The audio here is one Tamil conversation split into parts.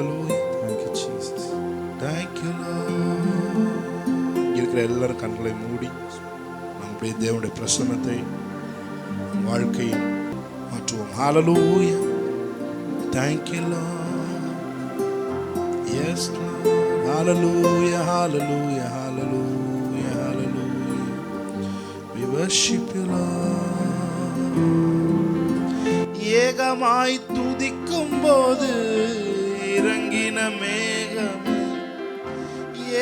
Hallelujah. Thank you Jesus. Thank you Lord. இருக்கிற எல்லாரும் கண்களை மூடி நம்முடைய தேவனுடைய பிரசன்னத்தை வாழ்க்கையில் மாற்றுவோம். Hallelujah. Thank you Lord. Yes Lord. Hallelujah. Hallelujah. Hallelujah. Hallelujah. We worship you Lord. ஏகமாய் துதிக்கும் போது இறங்கின மேகமே,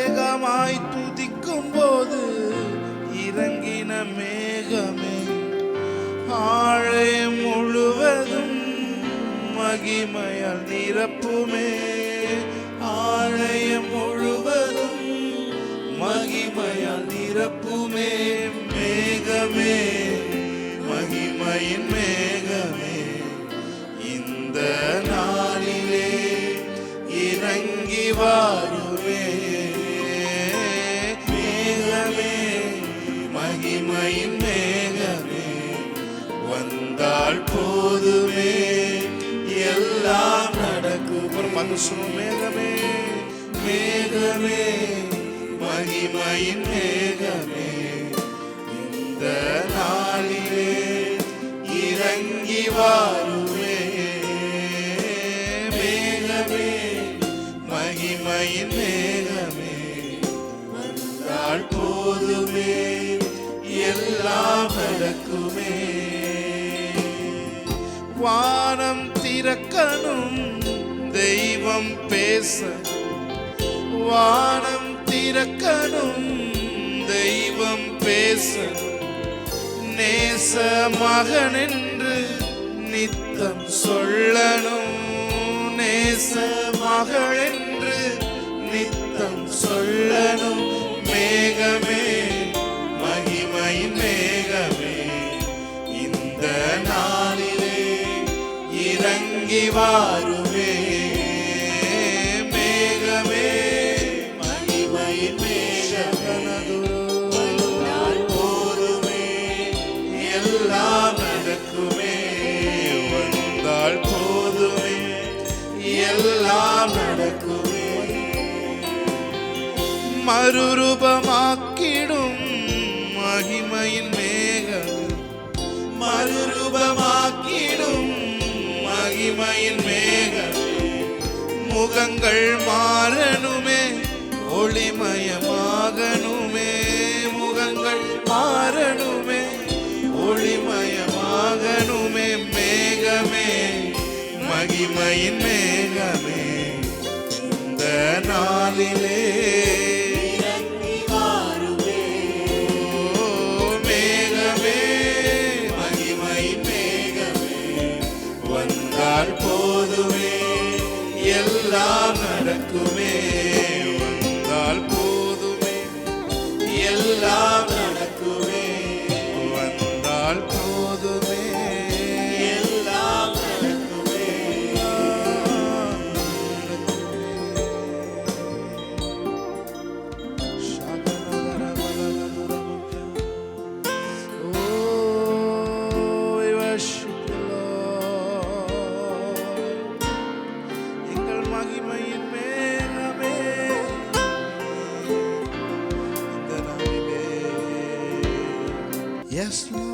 ஏகமாய் துதிக்கும் போது இறங்கின மேகமே, ஆலயம் முழுவதும் மகிமையால் நிரப்புமே, ஆலயம் முழுவதும் மகிமையால் நிரப்புமே. மேகமே, மகிமையின் மேகமே, இந்த நாளிலே இறங்கி வாருமே. மேகமே, மகிமையின் மேகமே, வந்தால் போதுமே எல்லாம் நடக்கும். ஒரு மனுஷனும் மேகமே, மேகமே, மகிமையின் மேகமே, இந்த நாளிலே இறங்கி வாருமே. மேகமே, மகிமையின் மேகமே, வந்தால் போதுமே எல்லாம் நடக்குமே. வானம் திறக்கணும், தெய்வம் பேச, வானம் திறக்கணும், தெய்வம் பேச, நேச மகன் என்று நித்தம் சொல்லணும், நேச மகள் என்று நித்தம் சொல்லணும். மேகமே, மகிமையின் மேகமே, இந்த நாளிலே இறங்கி வாருமே. மேகமே, மகிமையின் வந்தால் போதுமே எல்லாம் நடக்குமே. வந்தால் போதுமே எல்லாம் நடக்குமே. மறுரூபமாக்கிடும் மகிமையின் மேகம், மறுரூபமாக்கிடும் மகிமையின் மேகம், முகங்கள் மாறணுமே ஒளிமயமாகணுமே, முகங்கள் மாறணுமே ஒளிமயமாகணுமே. மேகமே, மகிமையின் மேகமே, இந்த நாளிலே இறங்கி வாருமே. மேகமே, மகிமையின் மேகமே, வந்தால் போதுமே எல்லாம் நடக்குமே. வந்தால் போதுமே எல்லாம் நடக்குமே. வந்தால் போதுமே எல்லாம் நடக்குமே. Oh, we worship you Lord. எங்கள் மகிமையின் மேகமே, இந்த நாளிலே. Yes Lord.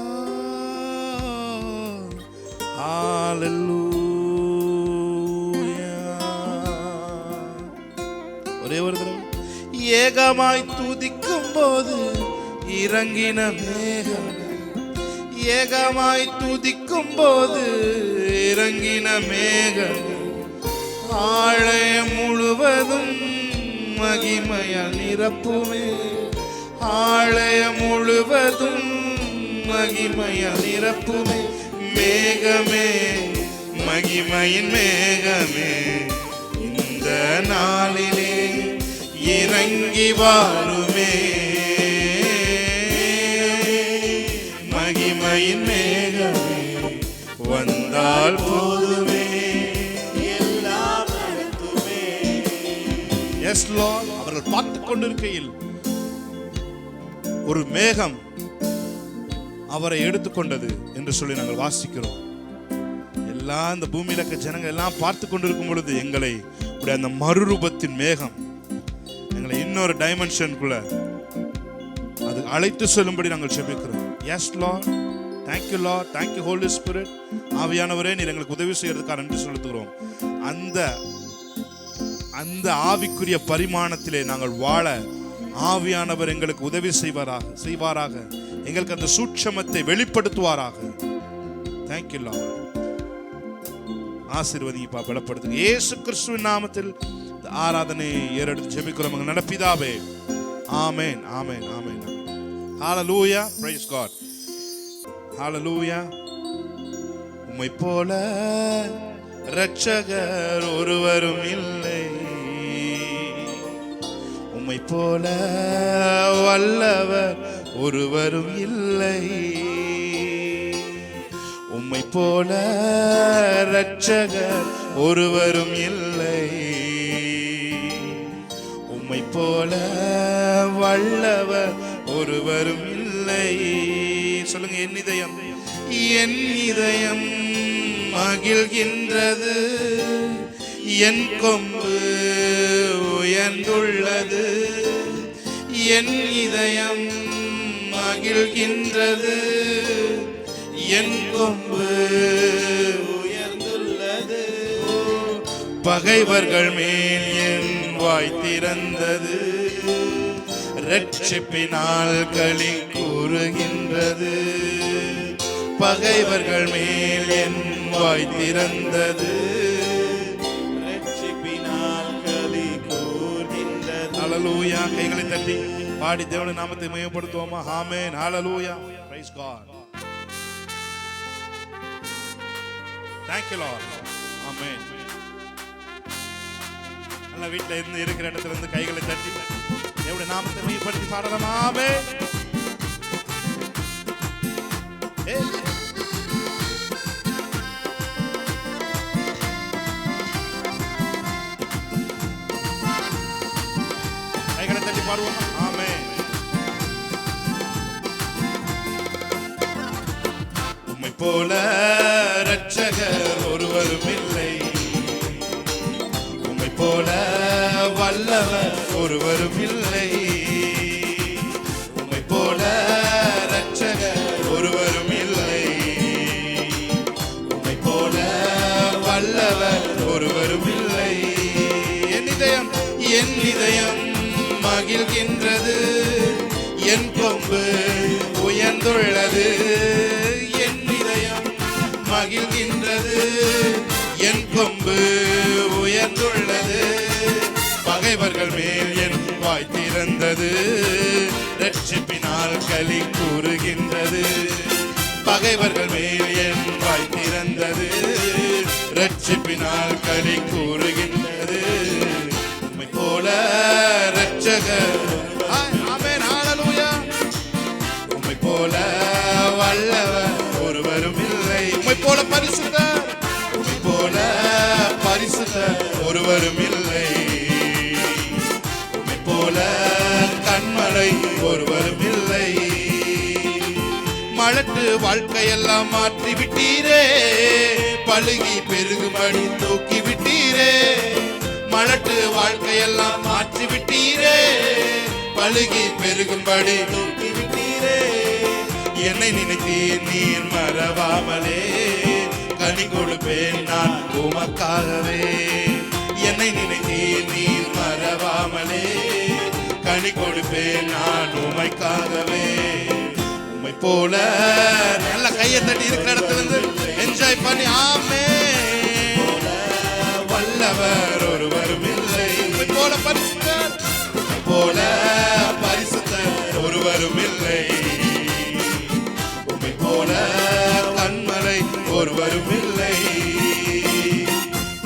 Hallelujah. ஒரே ஒரு தடவை. ஏகமாய் துதிக்கும் போது இறங்கின மேகமே, ஏகமாய் துதிக்கும் போது இறங்கின மேகமே, ஆலயம் முழுவதும் மகிமையால் நிரப்புமே, ஆலயம் முழுவதும் மகிமையால் நிரப்புமே. மேகமே, மகிமையின் மேகமே, இந்த நாளிலே இறங்கி வாருமே. மகிமையின் மேகமே, வந்தால் போதுமே எல்லாம் நடக்குமே. Yes Lord. அவர்கள் பார்த்துக் கொண்டிருக்கையில் ஒரு மேகம் அவரை எடுத்துக்கொண்டது என்று சொல்லி நாங்கள் வாசிக்கிறோம். எல்லாம் இந்த பூமியில இருக்க ஜனங்கள் எல்லாம் பார்த்து கொண்டிருக்கும் பொழுது எங்களை அப்படி அந்த மறுரூபத்தின் மேகம் எங்களை இன்னொரு டைமென்ஷனுக்குள்ள அது அழைத்து செல்லும்படி நாங்கள் ஜெபிக்கிறோம். Yes Lord, thank you Lord, thank you Holy Spirit. ஆவியானவரே, நீர் எங்களுக்கு உதவி செய்யறதுக்காக நன்றி செலுத்துகிறோம். அந்த ஆவிக்குரிய பரிமாணத்திலே நாங்கள் வாழ ஆவியானவர் எங்களுக்கு உதவி செய்வாராக. எங்களுக்கு அந்த சூட்சமத்தை வெளிப்படுத்துவாராக. Thank you lord. ஆசீர்வதிப்பா, பலப்படுத்துங்க. இயேசு கிறிஸ்துவின் நாமத்தில் ஆராதனை ஏறெடுத்து ஜெபிக்கிறோம் நல்ல பிதாவே. ஆமென், ஆமென், ஆமென். ஹalleluya, praise God. ஹalleluya. உம்மை போல இரட்சகர் ஒருவரும் இல்லை, உம்மை போல வல்லவர் ஒருவரும் இல்லை, உம்மை போல இரட்சகர் ஒருவரும் இல்லை, உம்மை போல வல்லவர் ஒருவரும் இல்லை. சொல்லுங்க. என் இதயம் மகிழ்கின்றது, என் கொம்பு உயர்ந்துள்ளது, என் இதயம் மகிழ்கின்றது, என் கொம்பு உயர்ந்துள்ளது, பகைவர்கள் மேல் என் வாய் திறந்தது, இரட்சிப்பினால் களி கூறுகின்றது, பகைவர்கள் மேல் என் வாய் திறந்தது, இரட்சிப்பினால் களி கூறுகின்றது. ஹalleluya. கைகளை தட்டி பாடி தேவனுடைய நாமத்தை மகிமைப்படுத்துவோமா? ஆமென், ஹalleluya, praise God. Thank you Lord. ஆமென். நல்ல வீட்டில் இருந்து இருக்கிற இடத்துல இருந்து கைகளை தட்டி தேவனுடைய நாமத்தை மகிமைப்படுத்தி பாடலாம். ஆமென். கைகளை தட்டி பாடுவோம். ஆமென். உம்மை போல இரட்சகர் ஒருவரும் இல்லை, உம்மை போல வல்லவர் ஒருவரும் இல்லை, உம்மை போல இரட்சகர் ஒருவரும் இல்லை, உம்மை போல வல்லவர் ஒருவரும் இல்லை. என் இதயம் மகிழ்கின்றது, என் கொம்பு உயர்ந்துள்ளது, என் இதயம் மகிழ்கின்றது, என் கொம்பு உயர்ந்துள்ளது, பகைவர்கள் மேல் என் வாய் திறந்தது, இரட்சிப்பினால் களி கூறுகின்றது, பகைவர்கள் மேல் என் வாய் திறந்தது, இரட்சிப்பினால் களி கூறுகின்றது. உம்மை போல இரட்சகர், ஆமென், ஹalleluya, உம்மை போல வல்லவர் ஒருவரும் இல்லை, உம்மை போல பரிசுத்தர், உம்மை போல பரிசுத்தர் ஒருவரும் இல்லை, உம்மை போல கண்மலை ஒருவரும் இல்லை. மலட்டு வாழ்க்கையெல்லாம் மாற்றி விட்டீரே, பழுகி பெருகும்படி தூக்கி விட்டீரே, மலட்டு வாழ்க்கையெல்லாம் மாற்றி விட்டீரே, பழுகி பெருகும்படி தூக்கி விட்டீரே. என்னை நினைத்தீர் நீர் மறவாமலே, கனி கொடுப்பேன் நான் உமக்காகவே, என்னை நினைத்தீர் நீர் மறவாமலே, கனி கொடுப்பேன் நான் உமைக்காகவே. உம்மை போல நல்ல கையை தட்டி இருக்கிற இடத்துல இருந்து என்ஜாய் பண்ணி ஆமென். வல்லவர் ஒருவரும் இல்லை, உம்மை போல பரிசுத்தர், உம்மை போல பரிசுத்தர் ஒருவரும் இல்லை, உம்மை போல கண்மலை ஒருவரும் இல்லை.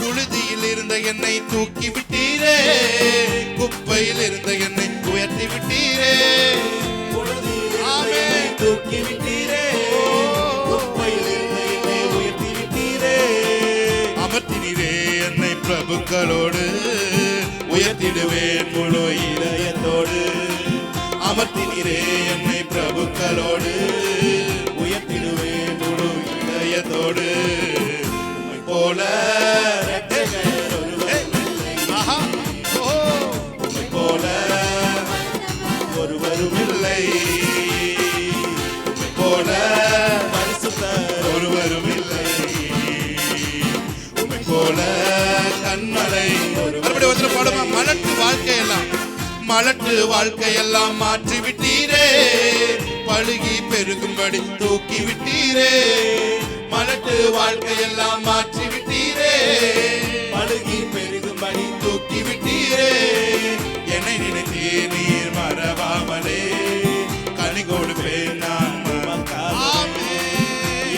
புழுதியில் இருந்த என்னை தூக்கி விட்டீரே, குப்பையில் இருந்த என்னை உயர்த்தி விட்டீரே, தூக்கி விட்டீரே, குப்பையில் இருந்த என்னை உயர்த்தி விட்டீரே, அமர்த்தினீரே என்னை பிரபுக்களோடு, உயர்த்திடுவேன் முழு இதயத்தோடு, அமர்த்தினீரே என்னை பிரபுக்களோடு, உயர்த்திடுவேன் முழு இதயத்தோடு. உம்மை போல வாழ்க்கையெல்லாம் மலட்டு வாழ்க்கையெல்லாம் மாற்றி விட்டீரே. பழுகி பெருகும்படி தூக்கி விட்டீரே. மலட்டு வாழ்க்கையெல்லாம் மாற்றி விட்டீரே. பழுகி பெருகும்படி தூக்கி விட்டீரே. என்னை நினைத்தே நீர் மறவாமலே கனி கொடுப்பேன் நான் உமக்காகவே.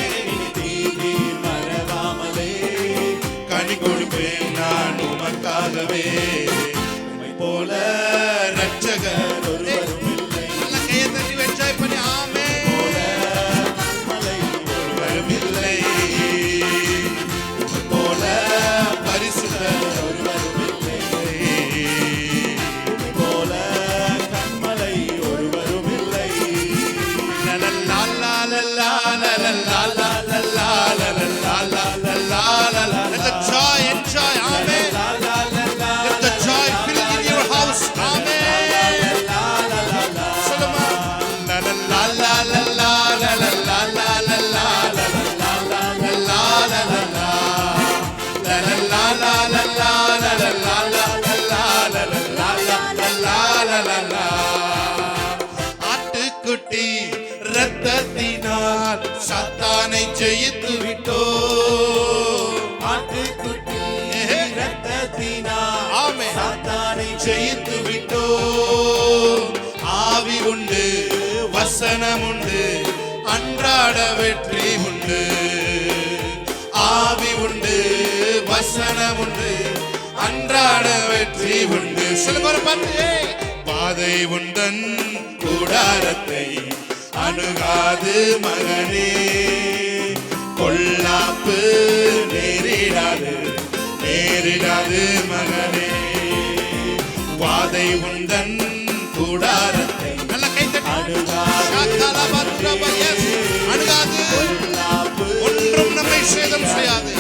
என்னை நினைத்தே நீர் மறவாமலே கனி கொடுப்பேன் நான் உமக்காகவே. உம்மை போல ரட்சகர் ஒருவரும் இல்லை. நல்ல கையை தட்டி வெச்சாய் பண்ணி ஆமே. போல மலை ஒருவரும் இல்லை. உம்மை போல பரிசுத்தர் ஒருவரும் இல்லை. உம்மை போல கண்மலை ஒருவரும் இல்லை. லலலா லலலா லலலா லலலா லலலா லலலா லலலா. Let the joy enjoy. Amen. Let the joy fill in your house. Amen. Solomon. Lalalalala lalala lalala lalala lalala. Lalala lalala. ஆட்டுக்குட்டி இரத்தத்தினால் சாத்தானை ஜெயித்து விட்டோ. ஆட்டுக்குட்டி இரத்தத்தினால் ஆமென் சாத்தானை ஜெயித்து விட்டோ. ஆவி உண்டு வசனம் உண்டு அன்றாட வெற்றி உண்டு. ஆவி உண்டு வசனம் உண்டு அன்றாட வெற்றி உண்டு. சொல்லுங்க பார்த்து. பாதை உண்டன் கூடாரத்தை அணுகாது மகனே. கொல்லாப்பு நேரிடாது நேரிடாது மகனே. வாதை உண்டன் கூடாரத்தை நல்ல கைத்தட்டி அணுகாது. ஒன்றும் நம்மை சேதம் செய்யாது.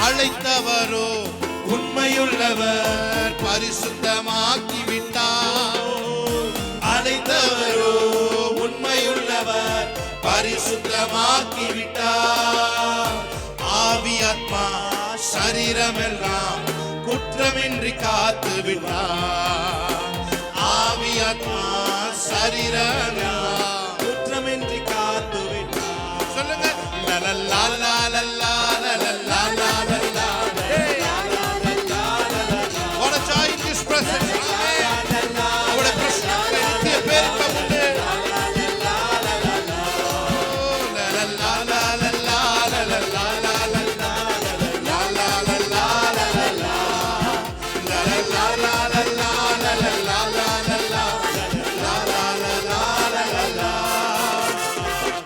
அழைத்தவரோ உண்மையுள்ளவர் பரிசுத்தமாக்கி விட்டார். அழைத்தவரோ உண்மையுள்ளவர் பரிசுத்தமாக்கி விட்டார். ஆவி ஆத்மா சரீரமெல்லாம் குற்றமின்றி காத்து விட்டார். ஆவி ஆத்மா சரீரமெல்லாம் குற்றமின்றி காத்து விட்டார். சொல்லுங்க. லலலா லலலா லலலா லலலா. What a joy in His presence. Amen. அவருடைய பிரசன்னத்திலே நித்திய பேரின்பம் உண்டு. லலலா லலலா லலலா லலலா லலலா லலலா.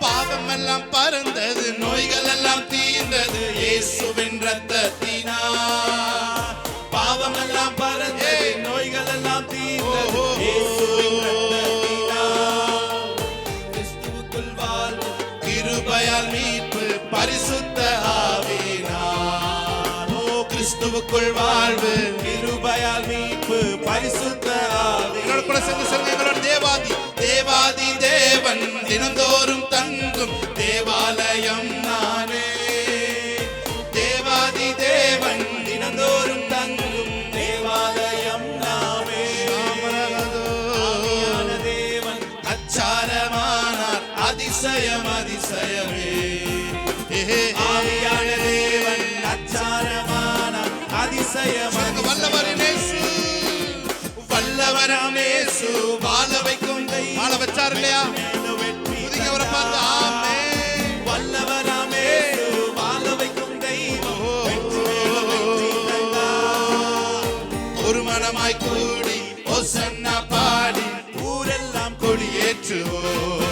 பாவமெல்லாம் பறந்தது நோய்கள் எல்லாம் தீர்ந்தது இயேசுவின் இரத்தத்தினால். பாவமெல்லாம் பறந்தது நோய்கள் எல்லாம் தீர்ந்தது இயேசுவின் இரத்தத்தினால். கிறிஸ்துவுக்குள் வாழ்வு கிருபையால் மீட்பு பரிசுத்த ஆவியினால். ஓ கிறிஸ்துவுக்குள் வாழ்வு கிருபையால் மீட்பு பரிசுத்த ஆவியினால். என்னோட கூட சேர்ந்து சொல்லுங்க. எங்களோட தேவாதி தேவாதி தேவன் தினந்தோறும் தங்கும் தேவாலயம் நானே. தேவாதி தேவன் தினந்தோறும் தங்கும் தேவாலயம் நாமே. ஆவியான தேவன் அச்சாரமானார் அதிசயம் அதிசயமே. ஆவியான தேவன் அச்சாரமானார் அதிசயம். வல்லவரின் இயேசு வல்லவராம் இயேசு வாழ வைக்கும் வாழ வச்சார் இல்லையா? அவரை பார்த்து ஆமென். வல்லவராம் இயேசு வாழ வைக்கும் தெய்வம். ஒரு மனமாய் கூடி ஓசன்னா பாடி ஊரெல்லாம் கொடியேற்றுவோம்.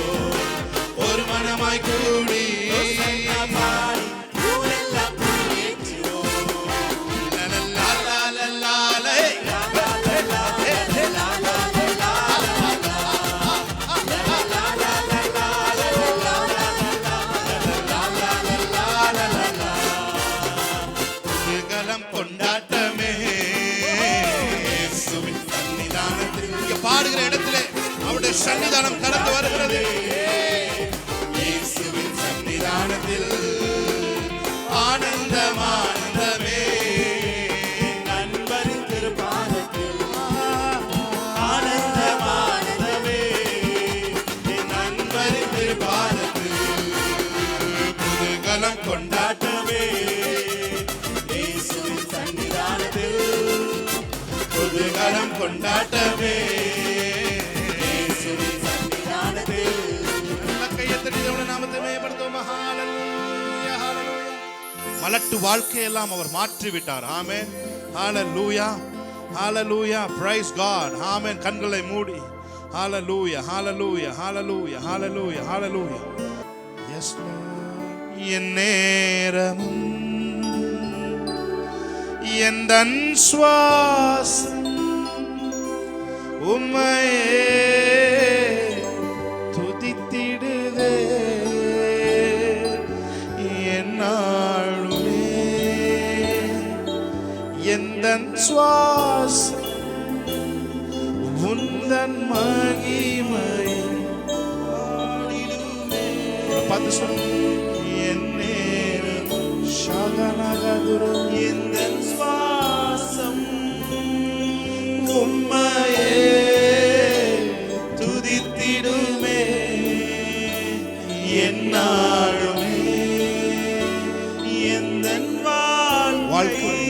ஒரு மனமாய் கூடி ஓசன்னா பாடி ஊரெல்லாம் கொடியேற்றுவோம். லலலா லலலா கொண்டாட்டமே சன்னிதானம் கடந்து வருகிறது. இயேசுவின் சன்னிதானத்தில் ஆனந்தம் ஆனந்தமே. நண்பரின் திருப்பாதத்தில் ஆனந்தம் ஆனந்தமே. நண்பரின் திருப்பாதத்தில் குதூகலம் கொண்டாட்டமே. இயேசுவின் சன்னிதானத்தில் குதூகலம் கொண்டாட்டமே. இயேசுவின் சன்னிதானத்தில் கையத்தடி தேவனுடைய நாமத்தை மேம்படுத்துவோம். ஹalleluya ஹalleluya. மலட்டு வாழ்க்கையெல்லாம் அவர் மாற்றி விட்டார். ஆமென். ஹalleluya ஹalleluya. praise God. ஆமென். கண்களை மூடி ஹalleluya ஹalleluya ஹalleluya ஹalleluya ஹalleluya. yes Lord. என் நேரமும் எந்தன் சுவாசம் உம்மையே துதித்திடுவே. என்னாலுமே எந்தன் சுவாசம் உந்தன் மகிமை பார்த்து சொல்லுங்க. என் நேரம் ஷகனகதுரம் எந்தன் சுவாசம் உம்மையே துதித்திடுமே. என்னாலுமே எந்தன் வாழ்க்கை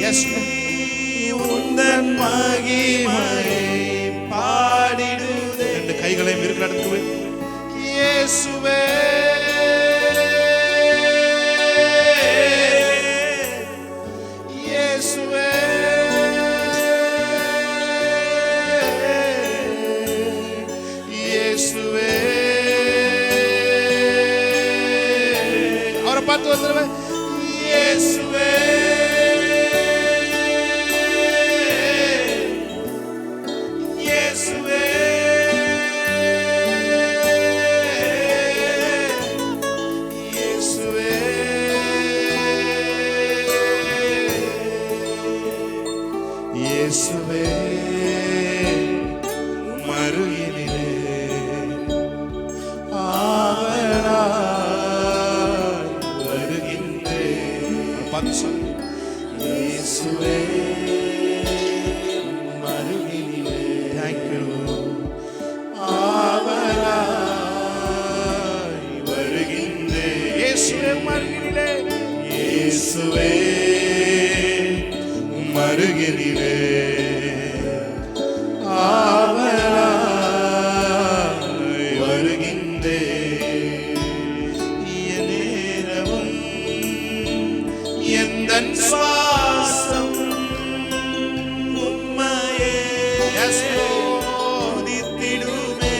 உந்தன் மகிமையை பாடிடுதே. ரெண்டு கைகளையும் இருக்கிற இடத்துக்கு இயேசுவே இயேசுவே இயேசுவே. அவரை பார்த்து வந்துடுவேன். இயேசுவே இயேசுவே இயேசுவே. இயேசுவே மருகினிலே ஆவலாய் வருகின்றேன். பார்த்து சொல்லு. இயேசுவே மருகினிலே thank you ஆவலாய் வருகின்றேன். இயேசுவே மருகினிலே இயேசுவே மருகினிலே ஆவலாய் வருகின்றேன். என் நேரமும் எந்தன் சுவாசம் உம்மையே துதித்திடுமே.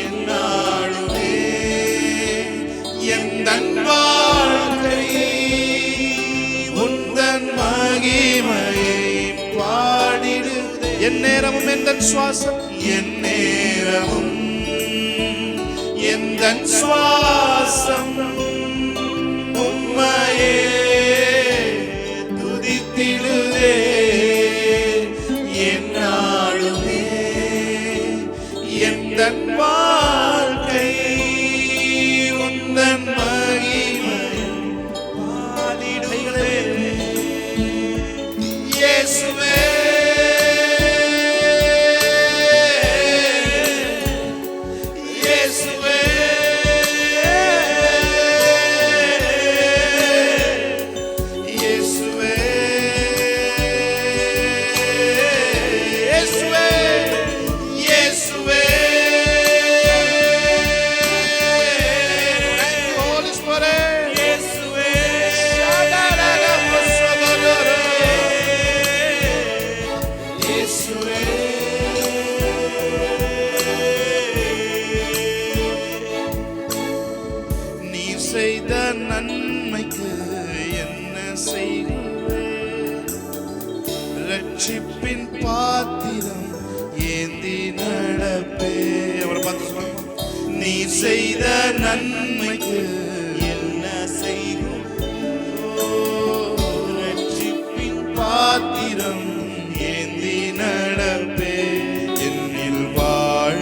என்னாலுமே எந்தன் வாழ்க்கை உந்தன் மகிமையை பாடிடுதே. என் நேரமும் எந்தன் சுவாசம் என் நேரமும் எந்தன் சுவாசம் உம்மையே துதித்திடுதே. என்னாலுமே எந்தன் வாழ்க்கை உந்தன் மகிமை பாடிடுதே. இயேசுவே இயேசுவே இயேசுவே இயேசுவே இயேசுவே. Thank you, Holy Spirit. இயேசுவே இயேசுவே நீ செய்த நன்மைக்கு என்ன செய்வேன்? ரட்சிப்பின் பாத்திரம் ஏந்தி நடப்பே. அவரை பார்த்து சொல்லுங்க. நீ செய்த நன்மைக்கு என்ன செய்வோம்? ரட்சிப்பின் பாத்திரம் ஏந்தி நடப்பே. என்னில் வாழ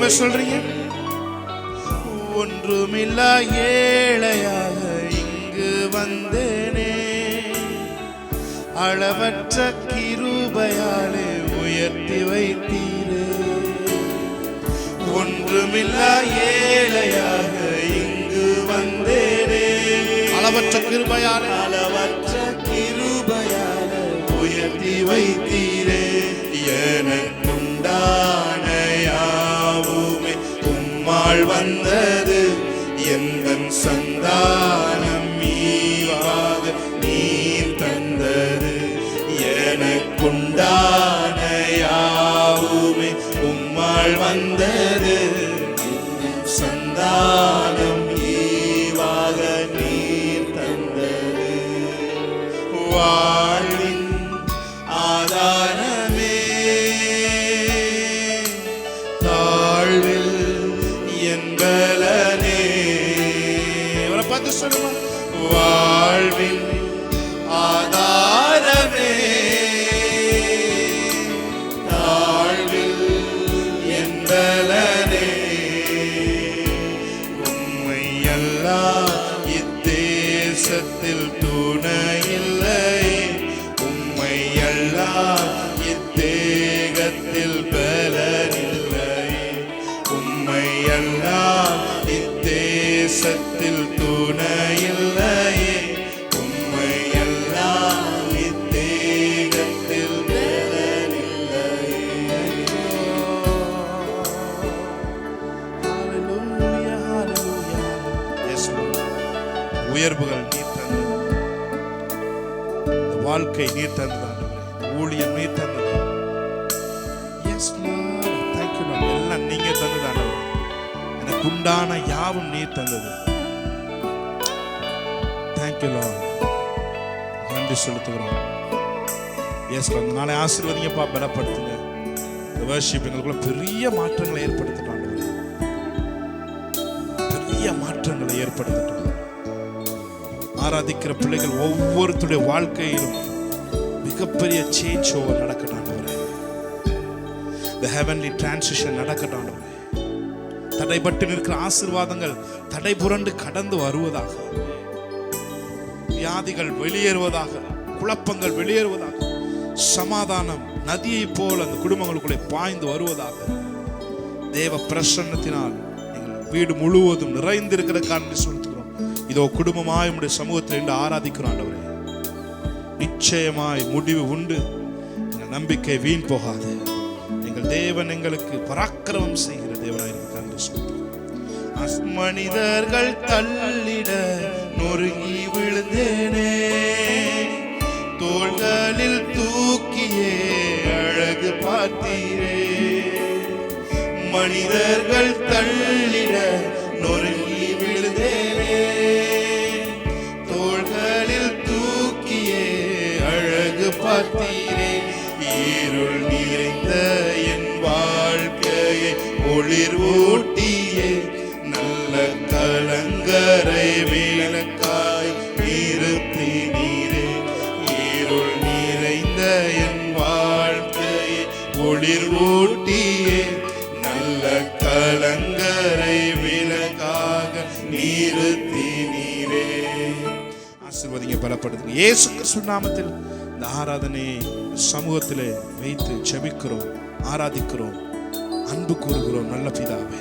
என்ன சொல்றீங்க? ஒன்றுமில்லா ஏழையாக இங்கு வந்தேனே, அளவற்ற கிருபையாலே உயர்த்தி வைத்தீரே. ஒன்றுமில்லா ஏழையாக இங்கு வந்தேனே, அளவற்ற கிருபையாலே உயர்த்தி வைத்தீரே. எனக்குண்டான யாவுமே உம்மால் வந்தது, எந்தன் சந்தானம் ஈவாக நீர் தந்தது. எனக்குண்டான யாவுமே உம்மால் வந்தது, எந்தன் சந்தானம் ஈவாக நீர் தந்தது. வாழ்வின் ஆதாரமே, தாழ்வில் என்பலனே. இவரை பார்த்து சொல்லுமா, வாழ்வின் ஆதாரமே, தாழ்வில் என்பலனே. உம்மை எல்லாம் இத்தேசத்தில் துணையில்லை, உம்மை எல்லாம் இத்தேகத்தில் பலனில்லை, உம்மை எல்லாம் இத்தேசத்தில் துணையில்லை, உம்மை எல்லாம் இத்தேகத்தில் பலனில்லை. Hallelujah, hallelujah. Yes, Lord. உயர்வுகள் நீர் தந்தது, இந்த வாழ்க்கை நீர் தந்தது, ஊழியம் நீர் தந்தது. Yes Lord, thank you lord. எல்லாம் நீங்க தந்தது, எனக்கு உண்டான யாவும் நீர் தந்தது. தேங்க் யூ லார்ட், நன்றி செலுத்துகிறோம். எஸ் லார்ட், நாளை ஆசீர்வதிங்கப்பா, பலப்படுத்துங்க. இந்த வர்ஷிப் எங்களுக்குள்ள பெரிய மாற்றங்களை ஏற்படுத்தட்டும், பெரிய மாற்றங்களை ஏற்படுத்தட்டும். ஆராதிக்கிற பிள்ளைகள் ஒவ்வொருத்தருடைய வாழ்க்கையிலும் மிகப்பெரிய சேஞ்ச் ஓவர் நடக்கட்டும். The heavenly transition நடக்கட்டும். தடைபட்டு நிற்கிற ஆசீர்வாதங்கள் தடை புரண்டு கடந்து வருவதாக, வியாதிகள் வெளியேறுவதாக, குழப்பங்கள் வெளியேறுவதாக, சமாதானம் நதியை போல் அந்த குடும்பங்களுக்குள்ளே பாய்ந்து வருவதாக. தேவ பிரசன்னத்தினால் நீங்கள் வீடு முழுவதும் நிறைந்திருக்கிற காரணத்தை சொல்லுகிறோம். இதோ குடும்பமாய் உம்முடைய சமூகத்தில் இன்று ஆராதிக்கிறோம் ஆண்டவரே. நிச்சயமாய் முடிவு உண்டு, எங்கள் நம்பிக்கை வீண் போகாது. எங்கள் தேவன் எங்களுக்கு பராக்கிரமம் செய்கிற தேவனாயிருக்கிறார். மனிதர்கள் தள்ளிட நொறுங்கி விழுந்தேனே, தோள்களில் தூக்கியே அழகு பார்த்தீரே. மனிதர்கள் தள்ளிட நொறுங்கி விழுந்தேனே, தோள்களில் தூக்கியே அழகு பார்த்தீரே. இருள் நிறைந்த என் வாழ்க்கையை ஒளிர் ஊட்டியே, நல்ல கலங்கரை விளக்காய் நிறுத்தி நீரே. இருள் நிறைந்த என் வாழ்க்கையை ஒளிர் ஊட்டியே, நல்ல கலங்கரை விளக்காக நிறுத்தி நீரே. ஆசீர்வதிங்க, பலப்படுத்துங்க. இயேசு கிறிஸ்து நாமத்தில் இந்த ஆராதனையை சமூகத்திலே வைத்து ஜெபிக்கிறோம், ஆராதிக்கிறோம், அன்பு கூறுகிறோம் நல்ல பிதாவே.